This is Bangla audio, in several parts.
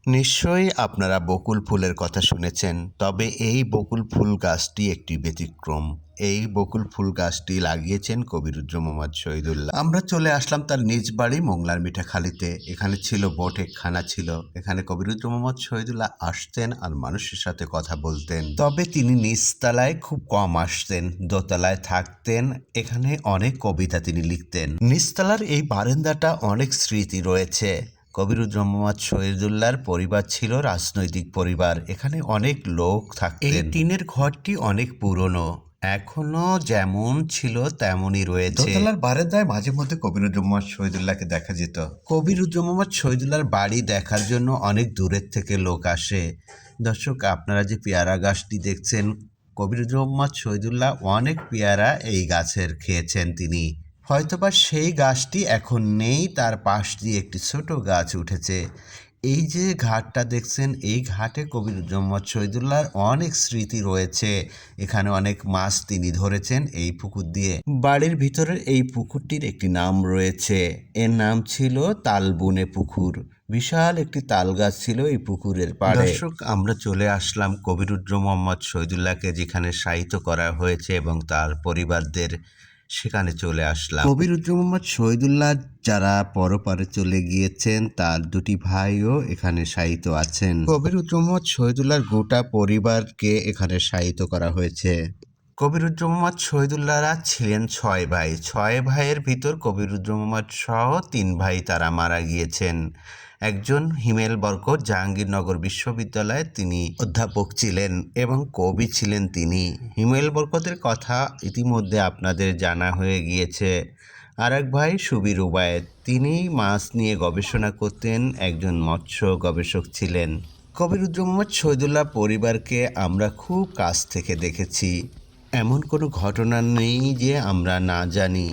নিশ্চয়ই আপনারা বকুল ফুলের কথা শুনেছেন, তবে এই বকুল ফুল গাছটি একটি ব্যতিক্রম। এই বকুল ফুল গাছটি লাগিয়েছেন কবিরুজ্জামান মোহাম্মদ শহীদুল্লাহ। আমরা চলে আসলাম তার নিজ বাড়ি মোংলার মিঠাখালীতে। এখানে ছিল বটেখানা ছিল। এখানে কবিরুজ্জামান মোহাম্মদ শহীদুল্লাহ আসতেন আর মানুষের সাথে কথা বলতেন। তবে তিনি নিচতলায় খুব কম আসতেন, দোতলায় থাকতেন। এখানে অনেক কবিতা তিনি লিখতেন। নিচতলার এই বারান্দাটা অনেক স্মৃতি রয়েছে। কবিরুজ্জামান মোহাম্মদ শহীদুল্লাহর পরিবার ছিল রাজনৈতিক পরিবার। এখানে অনেক লোক থাকতেন। এই টিনের ঘরটি অনেক পুরনো, এখনো যেমন ছিল তেমনই রয়েছে। দোতলার বারান্দায় মাঝে মধ্যে কবিরুজ্জামান মোহাম্মদ শহীদুল্লাহকে দেখা যেত। কবিরুজ্জামান মোহাম্মদ শহীদুল্লাহর বাড়ি দেখার জন্য অনেক দূরের থেকে লোক আসে। দর্শক, আপনারা যে পেয়ারা গাছটি দেখছেন, কবিরুজ্জামান মোহাম্মদ শহীদুল্লাহ অনেক পেয়ারা এই গাছের খেয়েছেন তিনি। হয়তোবা সেই গাছটি এখন নেই, তার পাশ দিয়ে একটি ছোট গাছ উঠেছে। এই যে ঘাটটা দেখছেন, এই ঘাটে কবিরুজ্জামান মোহাম্মদ শহীদুল্লাহর অনেক স্মৃতি রয়েছে। এখানে অনেক মাছ তিনি ধরেছেন এই পুকুর দিয়ে। বাড়ির ভিতরের এই পুকুরটির একটি নাম রয়েছে, এর নাম ছিল তালবনে পুকুর। বিশাল একটি তাল গাছ ছিল এই পুকুরের পাড়ে। দর্শক, আমরা চলে আসলাম কবিরুজ্জামান মোহাম্মদ শহীদুল্লাহকে যেখানে শায়িত করা হয়েছে এবং তার পরিবারদের, সেখানে চলে আসলাম। কবিরুজ্জামান মোহাম্মদ শহীদুল্লাহ যারা পরপারে চলে গিয়েছেন, তার দুটি ভাইও এখানে শায়িত আছেন। কবিরুজ্জামান মোহাম্মদ শহীদুল্লাহর গোটা পরিবারকে এখানে শায়িত করা হয়েছে। কবিরুজ্জামান মোহাম্মদ শহীদুল্লাহরা ছিলেন 6 ভাই। 6 ভাইয়ের ভিতর কবিরুজ্জামান মোহাম্মদ সহ 3 ভাই তারা মারা গিয়েছেন। একজন হিমেল বরকত জাহাঙ্গীরনগর বিশ্ববিদ্যালয়ে তিনি অধ্যাপক ছিলেন এবং কবি ছিলেন তিনি। হিমেল বরকতের কথা ইতিমধ্যে আপনাদের জানা হয়ে গিয়েছে। আর এক ভাই সুবীর উবায়েদ, তিনি মাছ নিয়ে গবেষণা করতেন, একজন মৎস্য গবেষক ছিলেন। কবিরুজ্জামান মোহাম্মদ শহীদুল্লাহ পরিবারকে আমরা খুব কাছ থেকে দেখেছি। এমন কোনো ঘটনা নেই যে আমরা না জানি।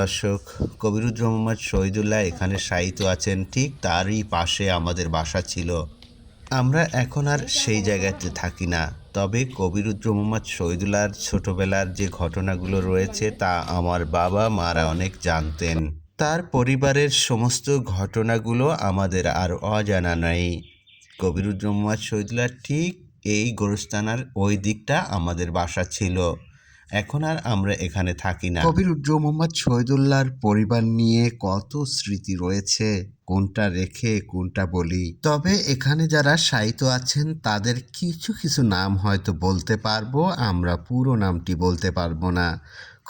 দর্শক, কবিরুজ্জামান মোহাম্মদ শহীদুল্লাহ এখানে শায়িত আছেন, ঠিক তারই পাশে আমাদের বাসা ছিল। আমরা এখন আর সেই জায়গাতে থাকি না, তবে কবিরুজ্জামান মোহাম্মদ শহীদুল্লাহর ছোটবেলার যে ঘটনাগুলো রয়েছে তা আমার বাবা মারা অনেক জানতেন। তার পরিবারের সমস্ত ঘটনাগুলো আমাদের আর অজানা নাই। কবিরুজ্জামান মোহাম্মদ শহীদুল্লাহ ঠিক এই গোরস্তানার ওই দিকটা আমাদের বাসা ছিল। এখন আর আমরা এখানে থাকি না। কবিরুজ্জামান মোহাম্মদ শহীদুল্লাহর পরিবার নিয়ে কত স্মৃতি রয়েছে, কোনটা রেখে কোনটা বলি। তবে এখানে যারা শায়িত আছেন তাদের কিছু কিছু নাম হয়তো বলতে পারবো, আমরা পুরো নামটি বলতে পারবো না।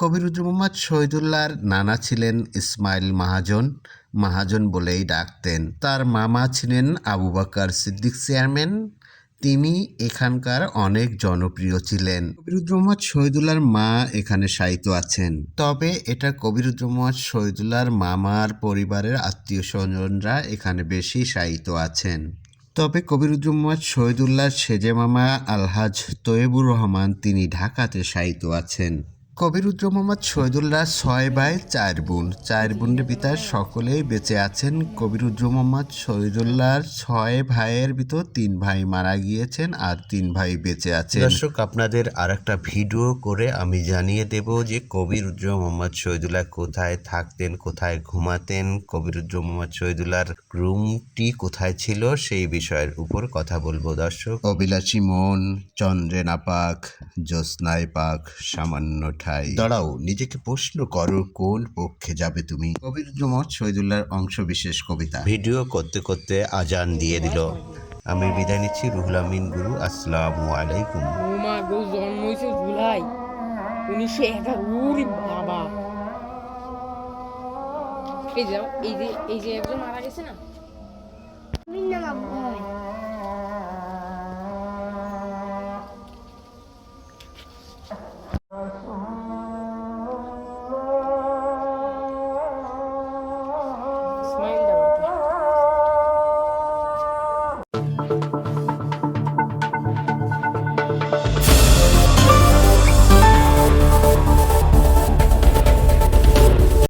কবিরুজ্জামান মোহাম্মদ শহীদুল্লাহর নানা ছিলেন ইসমাইল মাহাজন, মাহাজন বলেই ডাকতেন। তার মামা ছিলেন আবু বকর সিদ্দিক চেয়ারম্যান, তিনি এখানকার অনেক জনপ্রিয় ছিলেন। কবিরুজ্জামান মোহাম্মদ শহীদুল্লাহর মা এখানে শায়িত আছেন। তবে এটা কবিরুজ্জামান মোহাম্মদ শহীদুল্লাহর মামার পরিবারের আত্মীয় স্বজনরা এখানে বেশি শায়িত আছেন। তবে কবিরুজ্জামান মোহাম্মদ শহীদুল্লাহর সেজে মামা আলহাজ তৈয়বুর রহমান, তিনি ঢাকাতে শায়িত আছেন। কবিরুজ্জামান মোহাম্মদ শহীদুল্লাহ 6 ভাই 4 বোন। 4 বোনের ভিতর সকলেই বেঁচে আছেন। কবিরুজ্জামান মোহাম্মদ শহীদুল্লাহর 6 ভাইয়ের ভিতর 3 ভাই মারা গিয়েছেন আর 3 ভাই বেঁচে আছেন। দর্শক, আপনাদের আর একটা ভিডিও করে আমি জানিয়ে দেব যে কবিরুজ্জামান মোহাম্মদ শহীদুল্লাহ কোথায় থাকতেন, কোথায় ঘুমাতেন, কবিরুজ্জামান মোহাম্মদ শহীদুল্লাহর রুমটি কোথায় ছিল, সেই বিষয়ের উপর কথা বলবো। দর্শক, অবিলাসী মন, চন্দ্রে নাপাক, জ্যোৎস্নায় পাক, সামান্য ঠাই দাঁড়াও, নিজেকে প্রশ্ন করো কোন পক্ষে যাবে তুমি। কবিরুজ্জামান মোহাম্মদ শহীদুল্লাহর অংশ বিশেষ কবিতা। ভিডিও করতে করতে আজান দিয়ে দিল। আমি বিদায় নিচ্ছি। রুহুল আমিন গুরু, আসসালামু আলাইকুম। মা গো, জন্ম হয়েছে জুলাই 1911। বাবা, এই যে একজন মারা গেছে না।